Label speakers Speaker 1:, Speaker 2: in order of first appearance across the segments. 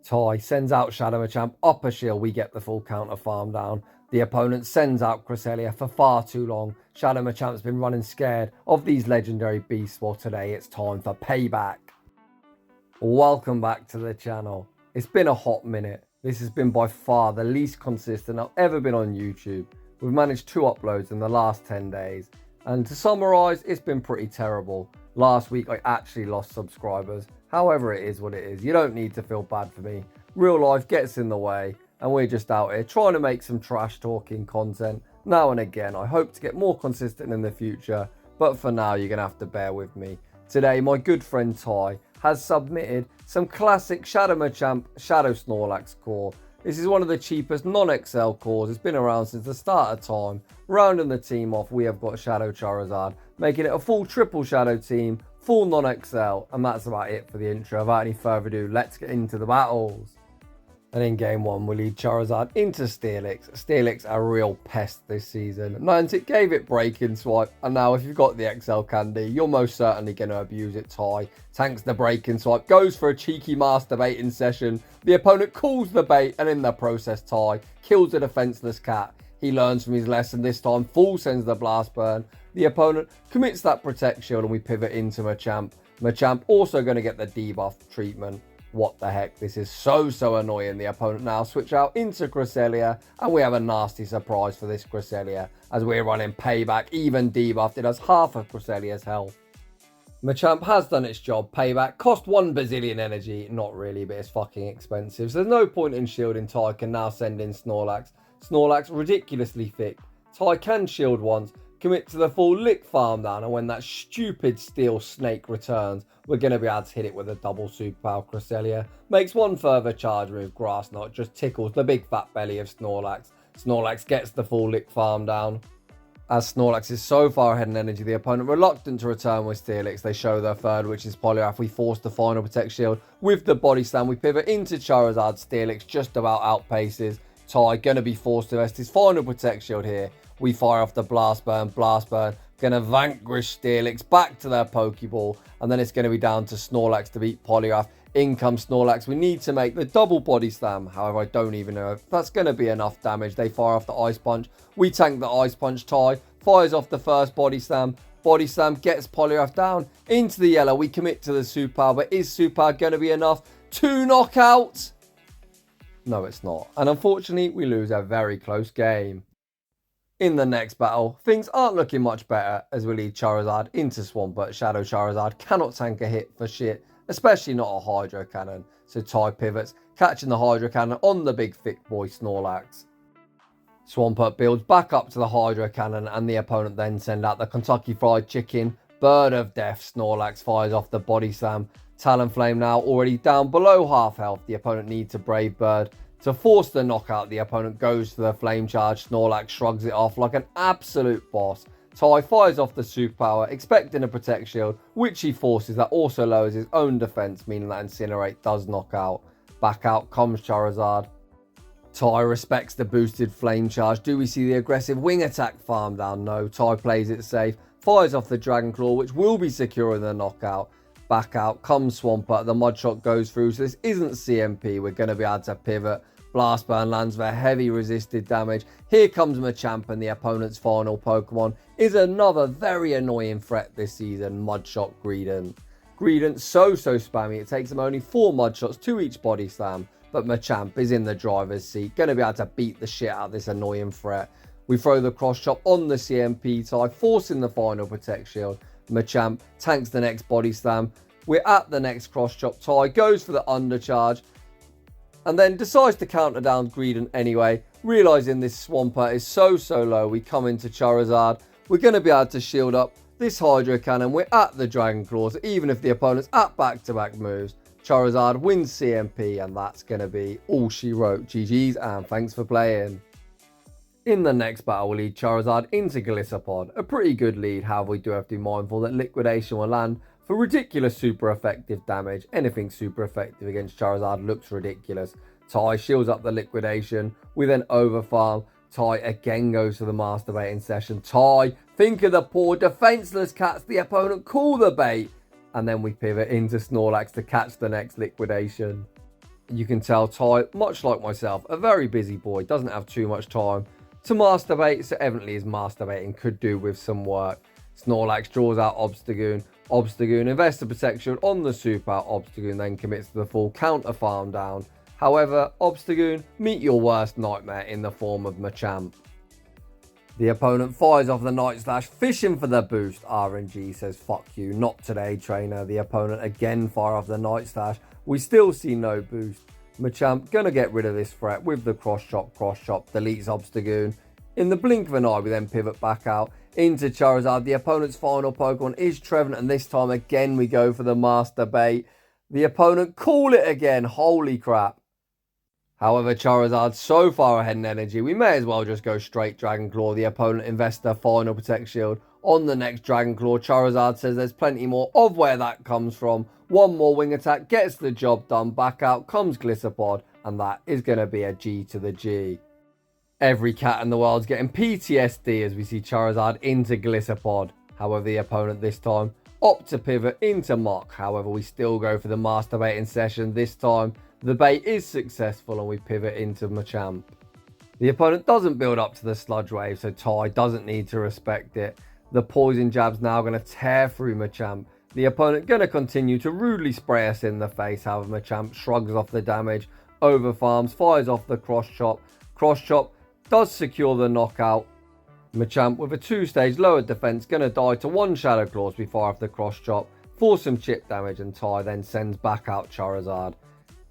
Speaker 1: Ty sends out Shadow Machamp, upper shield, we get the full counter farm down. The opponent sends out Cresselia for far too long. Shadow Machamp's been running scared of these legendary beasts. Well, today it's time for payback. Welcome back to the channel. It's been a hot minute. This has been by far the least consistent I've ever been on YouTube. We've managed 2 uploads in the last 10 days. And to summarise, it's been pretty terrible. Last week I actually lost subscribers. However, it is what it is. You don't need to feel bad for me. Real life gets in the way. And we're just out here trying to make some trash talking content now and again. I hope to get more consistent in the future, but for now you're going to have to bear with me. Today my good friend Ty has submitted some classic Shadow Machamp Shadow Snorlax core. This is one of the cheapest non-XL cores. It's been around since the start of time. Rounding the team off, we have got Shadow Charizard, making it a full triple Shadow team, full non-XL, and that's about it for the intro. Without any further ado, let's get into the battles. And in game 1, we lead Charizard into Steelix. Steelix a real pest this season. Niantic gave it Breaking Swipe, and now if you've got the XL candy, you're most certainly going to abuse it. Ty tanks the Breaking Swipe, goes for a cheeky masturbating session. The opponent calls the bait, and in the process, Ty kills the defenseless cat. He learns from his lesson this time, full sends the Blast Burn. The opponent commits that Protect Shield, and we pivot into Machamp. Machamp also going to get the debuff treatment. What the heck, this is so annoying. The opponent now switch out into Cresselia, and we have a nasty surprise for this Cresselia as we're running Payback, even debuffed. It has half of Cresselia's health. Machamp has done its job. Payback cost 1 bazillion energy. Not really, but it's fucking expensive. So there's no point in shielding. Ty can now send in Snorlax. Snorlax ridiculously thick. Ty can shield once, commit to the full lick farm down, and when that stupid steel snake returns, we're going to be able to hit it with a double superpower. Cresselia makes one further charge move. Grass Knot just tickles the big fat belly of Snorlax. Snorlax gets the full lick farm down. As Snorlax is so far ahead in energy, the opponent reluctant to return with Steelix. They show their third, which is Poliwrath. We force the final Protect Shield with the Body Slam. We pivot into Charizard. Steelix just about outpaces. Ty going to be forced to invest his final Protect Shield here. We fire off the Blast Burn. Going to vanquish Steelix back to their Pokeball. And then it's going to be down to Snorlax to beat Poliwrath. In comes Snorlax. We need to make the double Body Slam. However, I don't even know if that's going to be enough damage. They fire off the Ice Punch. We tank the Ice Punch. Ty fires off the first Body Slam. Body Slam gets Poliwrath down into the yellow. We commit to the Superpower. But is Superpower going to be enough to knock out? No, it's not. And unfortunately, we lose a very close game. In the next battle, things aren't looking much better as we lead Charizard into Swampert. Shadow Charizard cannot tank a hit for shit, especially not a Hydro Cannon. So Ty pivots, catching the Hydro Cannon on the big thick boy Snorlax. Swampert builds back up to the Hydro Cannon, and the opponent then send out the Kentucky Fried Chicken. Bird of Death. Snorlax fires off the Body Slam. Talonflame now already down below half health. The opponent needs a Brave Bird to force the knockout. The opponent goes for the Flame Charge. Snorlax shrugs it off like an absolute boss. Ty fires off the Superpower, expecting a Protect Shield, which he forces. That also lowers his own defense, meaning that Incinerate does knock out. Back out comes Charizard. Ty respects the boosted Flame Charge. Do we see the aggressive Wing Attack farm down? No. Ty plays it safe, fires off the Dragon Claw, which will be securing the knockout. Back out comes Swampert. The Mud Shot goes through, so this isn't CMP. We're going to be able to pivot. Blast Burn lands for heavy resisted damage. Here comes Machamp, and the opponent's final Pokemon is another very annoying threat this season, Mudshot Greedent. Greedent so spammy, it takes him only 4 Mudshots to each Body Slam, but Machamp is in the driver's seat, going to be able to beat the shit out of this annoying threat. We throw the Cross Chop on the CMP Ty, forcing the final Protect Shield. Machamp tanks the next Body Slam. We're at the next Cross Chop. Ty goes for the Undercharge, and then decides to counter down Greedent anyway. Realising this Swampert is so low, we come into Charizard. We're going to be able to shield up this Hydro Cannon. We're at the Dragon Claws, even if the opponent's at back-to-back moves. Charizard wins CMP, and that's going to be all she wrote. GG's, and thanks for playing. In the next battle, we'll lead Charizard into Galissapod. A pretty good lead, however, we do have to be mindful that Liquidation will land for ridiculous super effective damage. Anything super effective against Charizard looks ridiculous. Ty shields up the Liquidation. We then overfarm. Ty again goes to the masturbating session. Ty, think of the poor defenseless cats. The opponent call the bait. And then we pivot into Snorlax to catch the next Liquidation. You can tell Ty, much like myself, a very busy boy, doesn't have too much time to masturbate, so evidently his masturbating could do with some work. Snorlax draws out Obstagoon. Obstagoon invests the Protect Shield on the super. Obstagoon then commits to the full counter farm down. However, Obstagoon, meet your worst nightmare in the form of Machamp. The opponent fires off the Night Slash, fishing for the boost. RNG says, fuck you, not today, trainer. The opponent again fire off the Night Slash. We still see no boost. Machamp gonna get rid of this threat with the cross chop, deletes Obstagoon. In the blink of an eye, we then pivot back out into Charizard. The opponent's final Pokemon is Trevenant, and this time again we go for the Master Bait. The opponent call it again, holy crap. However, Charizard's so far ahead in energy, we may as well just go straight Dragon Claw. The opponent invests their final Protect Shield on the next Dragon Claw. Charizard says there's plenty more of where that comes from. One more wing attack gets the job done. Back out comes Gliscopod, and that is going to be a G to the G. Every cat in the world's getting PTSD as we see Charizard into Gliscopod. However, the opponent this time opt to pivot into Mach. However, we still go for the Master Baiting session. This time, the bait is successful and we pivot into Machamp. The opponent doesn't build up to the Sludge Wave, so Ty doesn't need to respect it. The Poison Jab's now going to tear through Machamp. The opponent going to continue to rudely spray us in the face. However, Machamp shrugs off the damage, overfarms, fires off the Cross Chop. Cross Chop does secure the knockout. Machamp with a 2-stage lowered defense going to die to one Shadow Claws before off the Cross Chop for some chip damage, and Ty then sends back out Charizard.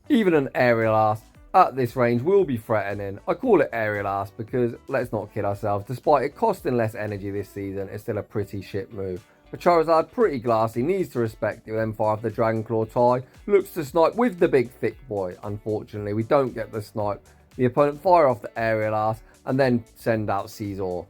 Speaker 1: Even an Aerial Ass at this range will be threatening. I call it Aerial Ass because, let's not kid ourselves, despite it costing less energy this season, it's still a pretty shit move. But Charizard, pretty glassy, needs to respect it, then fire off the Dragon Claw. Ty looks to snipe with the big thick boy. Unfortunately, we don't get the snipe. The opponent fire off the Aerial Ass and then send out Scizor.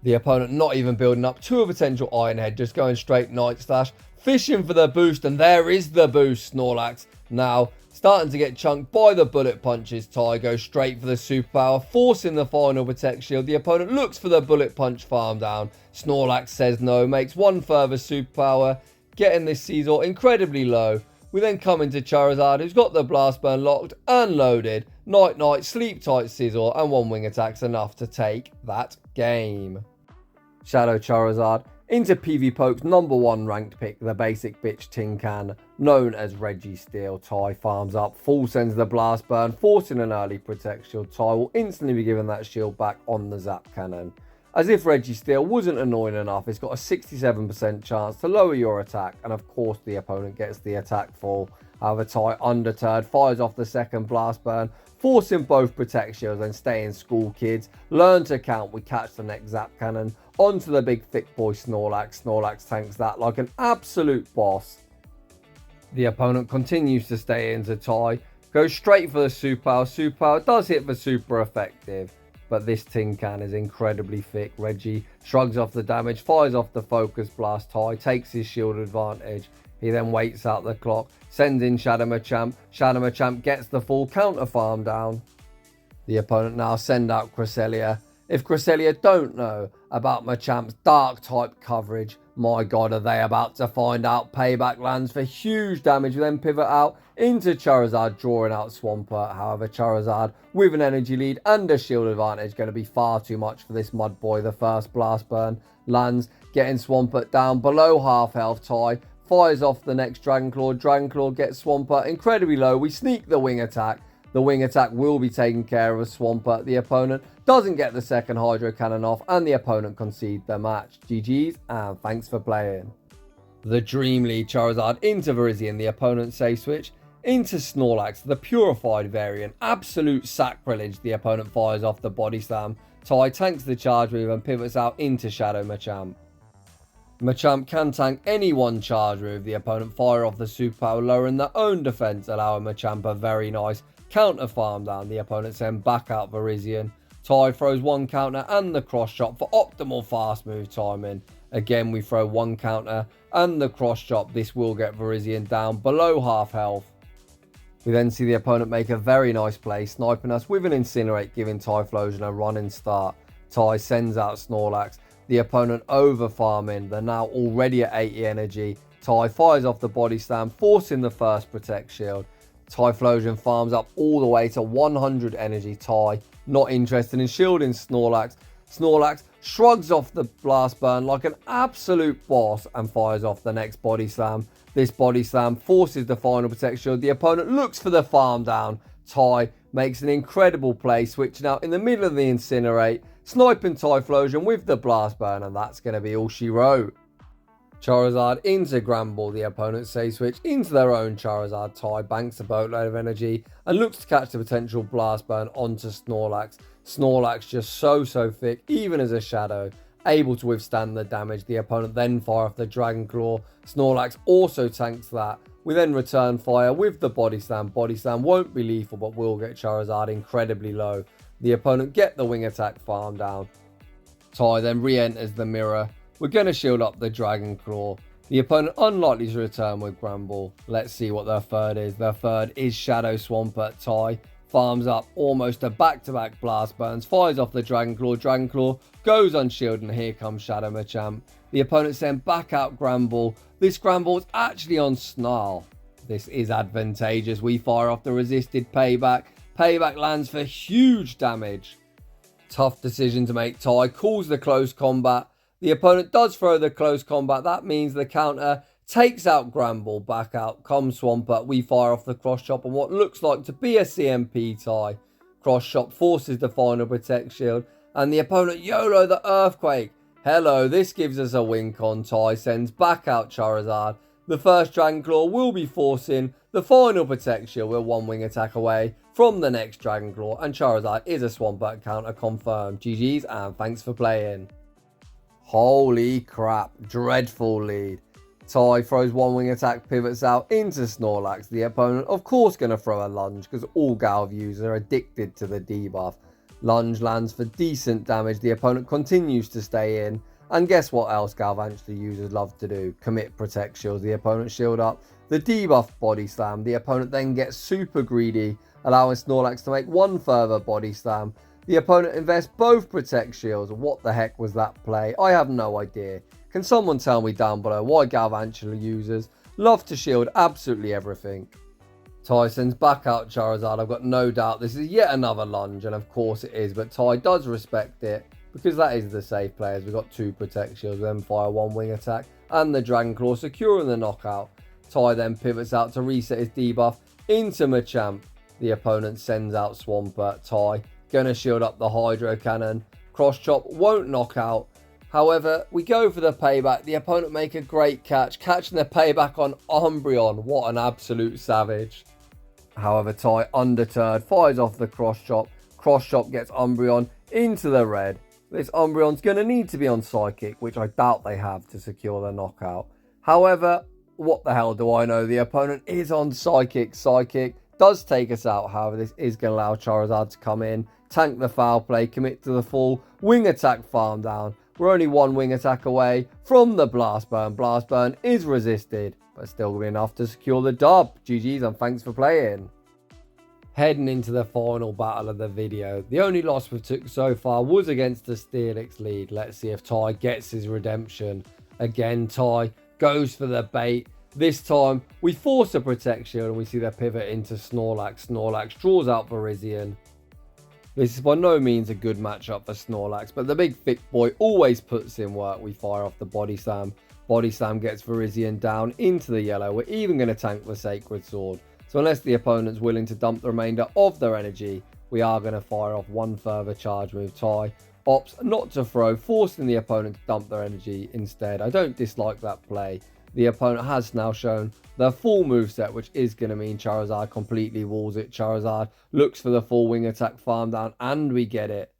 Speaker 1: The opponent not even building up to a potential Iron Head, just going straight Night Slash, fishing for the boost, and there is the boost. Snorlax now starting to get chunked by the bullet punches. Ty goes straight for the superpower, forcing the final Protect Shield. The opponent looks for the bullet punch farm down. Snorlax says no, makes one further superpower, getting this Scizor incredibly low. We then come into Charizard, who's got the Blast Burn locked and loaded. Night Night, sleep tight Scizor, and one wing attack's enough to take that game. Shadow Charizard into PvPoke's #1 ranked pick, the basic bitch tin can, known as Registeel. Ty farms up, full sends the Blast Burn, forcing an early Protect Shield. Ty will instantly be given that shield back on the Zap Cannon. As if Registeel wasn't annoying enough, it's got a 67% chance to lower your attack, and of course the opponent gets the attack fall. However, Ty, undeterred, fires off the second Blast Burn, forcing both Protect Shields and stay in school, kids. Learn to count. We catch the next Zap Cannon onto the big thick boy Snorlax. Snorlax tanks that like an absolute boss. The opponent continues to stay into Ty, goes straight for the superpower. Superpower does hit for super effective, but this tin can is incredibly thick. Reggie shrugs off the damage, fires off the focus blast. Ty takes his shield advantage. He then waits out the clock, sends in Shadow Machamp. Shadow Machamp gets the full counter farm down. The opponent now send out Cresselia. If Cresselia don't know about Machamp's dark type coverage, my god, are they about to find out. Payback lands for huge damage. We then pivot out into Charizard, drawing out Swampert. However, Charizard with an energy lead and a shield advantage, going to be far too much for this mud boy. The first Blast Burn lands, getting Swampert down below half health. Ty fires off the next Dragon Claw. Dragon Claw gets Swampert incredibly low. We sneak the wing attack. The wing attack will be taken care of Swampert. The opponent doesn't get the second Hydro Cannon off, and the opponent concedes the match. GG's, and thanks for playing. The Dream Lead Charizard into Virizion. The opponent safe switch into Snorlax, the purified variant. Absolute sacrilege. The opponent fires off the Body Slam. Ty tanks the charge move and pivots out into Shadow Machamp. Machamp can tank any one charge move. The opponent fire off the superpower, lowering their own defense, allowing Machamp a very nice counter farm down. The opponent send back out Virizion. Ty throws one counter and the cross chop for optimal fast move timing. Again, we throw one counter and the cross chop. This will get Virizion down below half health. We then see the opponent make a very nice play, sniping us with an Incinerate, giving Typhlosion a running start. Ty sends out Snorlax. The opponent over farming. They're now already at 80 energy. Ty fires off the Body Slam, forcing the first Protect Shield. Typhlosion farms up all the way to 100 energy. Ty, not interested in shielding Snorlax. Snorlax shrugs off the Blast Burn like an absolute boss and fires off the next Body Slam. This Body Slam forces the final Protect Shield. The opponent looks for the farm down. Ty makes an incredible play, switching out in the middle of the Incinerate, sniping Typhlosion with the Blast Burn, and that's going to be all she wrote. Charizard into Granbull. The opponent safe switch into their own Charizard. Ty banks a boatload of energy and looks to catch the potential Blast Burn onto Snorlax. Snorlax just so thick, even as a shadow, able to withstand the damage. The opponent then fire off the Dragon Claw. Snorlax also tanks that. We then return fire with the Body Slam. Body Slam won't be lethal, but will get Charizard incredibly low. The opponent get the Wing Attack farm down. Ty then re-enters the mirror. We're going to shield up the Dragon Claw. The opponent unlikely to return with Granbull. Let's see what their third is. Their third is Shadow Swampert. Ty farms up almost a back-to-back Blast Burns, fires off the Dragon Claw. Dragon Claw goes unshielded, and here comes Shadow Machamp. The opponent send back out Granbull. This Granbull is actually on Snarl. This is advantageous. We fire off the resisted Payback. Payback lands for huge damage. Tough decision to make. Ty calls the close combat. The opponent does throw the close combat. That means the counter takes out Granbull. Back out comes Swampert. We fire off the cross chop on what looks like to be a CMP. Ty. Cross chop forces the final Protect Shield, and the opponent YOLO the Earthquake. Hello, this gives us a win con. Ty sends back out Charizard. The first Dragon Claw will be forcing the final Protect Shield. We're one Wing Attack away from the next Dragon Claw, and Charizard is a Swampert counter confirmed. GG's and thanks for playing. Holy crap, dreadful lead. Ty throws one Wing Attack, pivots out into Snorlax. The opponent, of course, going to throw a lunge because all Galv users are addicted to the debuff. Lunge lands for decent damage. The opponent continues to stay in. And guess what else Galvantula users love to do? Commit Protect Shields. The opponent shield up the debuff Body Slam. The opponent then gets super greedy, allowing Snorlax to make one further Body Slam. The opponent invests both Protect Shields. What the heck was that play? I have no idea. Can someone tell me down below why Galvantula users love to shield absolutely everything? Ty sends back out Charizard. I've got no doubt this is yet another lunge, and of course it is, but Ty does respect it because that is the safe play, as we've got two Protect Shields, then fire one Wing Attack and the Dragon Claw, securing the knockout. Ty then pivots out to reset his debuff into Machamp. The opponent sends out Swampert. Ty gonna shield up the Hydro Cannon. Cross chop won't knock out. However, we go for the Payback. The opponent make a great catch, catching the Payback on Umbreon. What an absolute savage. However, Ty, undeterred, fires off the Cross Chop. Cross Chop gets Umbreon into the red. This Umbreon's going to need to be on Psychic, which I doubt they have to secure the knockout. However, what the hell do I know? The opponent is on Psychic. Psychic does take us out. However, this is going to allow Charizard to come in, tank the foul play, commit to the full Wing Attack farm down. We're only one Wing Attack away from the Blast Burn. Blast Burn is resisted, but still going to be enough to secure the dub. GG's and thanks for playing. Heading into the final battle of the video. The only loss we took so far was against the Steelix lead. Let's see if Ty gets his redemption. Again, Ty goes for the bait. This time, we force a Protect Shield and we see the pivot into Snorlax. Snorlax draws out Virizion. This is by no means a good matchup for Snorlax, but the big thick boy always puts in work. We fire off the Body Slam. Body Slam gets Virizion down into the yellow. We're even going to tank the Sacred Sword. So unless the opponent's willing to dump the remainder of their energy, we are going to fire off one further charge move. Ty opts not to throw, forcing the opponent to dump their energy instead. I don't dislike that play. The opponent has now shown the full moveset, which is going to mean Charizard completely walls it. Charizard looks for the full Wing Attack farm down, and we get it.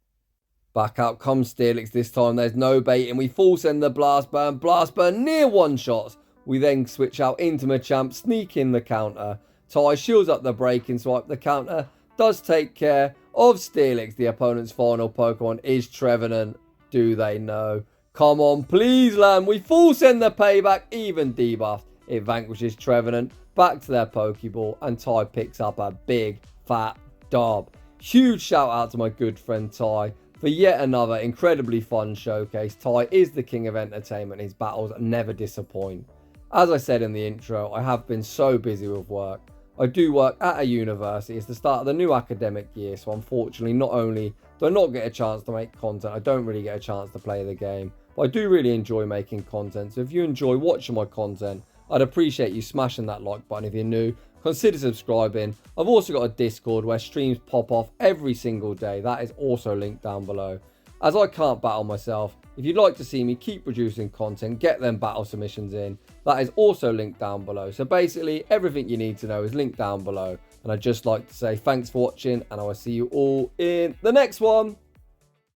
Speaker 1: Back out comes Steelix. This time there's no baiting. We full send the Blast Burn. Blast Burn near one shots. We then switch out into Machamp, sneak in the counter. Ty shields up the Breaking Swipe. The counter does take care of Steelix. The opponent's final Pokemon is Trevenant. Do they know? Come on, please land. We full send the Payback, even debuffed. It vanquishes Trevenant back to their Pokeball, and Ty picks up a big fat dub. Huge shout out to my good friend Ty for yet another incredibly fun showcase. Ty is the king of entertainment. His battles never disappoint. As I said in the intro, I have been so busy with work. I do work at a university. It's the start of the new academic year, so unfortunately, not only do I not get a chance to make content, I don't really get a chance to play the game, but I do really enjoy making content. So if you enjoy watching my content, I'd appreciate you smashing that like button. If you're new, consider subscribing. I've also got a Discord where streams pop off every single day. That is also linked down below. As I can't battle myself, if you'd like to see me keep producing content, get them battle submissions in, that is also linked down below. So basically, everything you need to know is linked down below. And I'd just like to say thanks for watching, and I will see you all in the next one.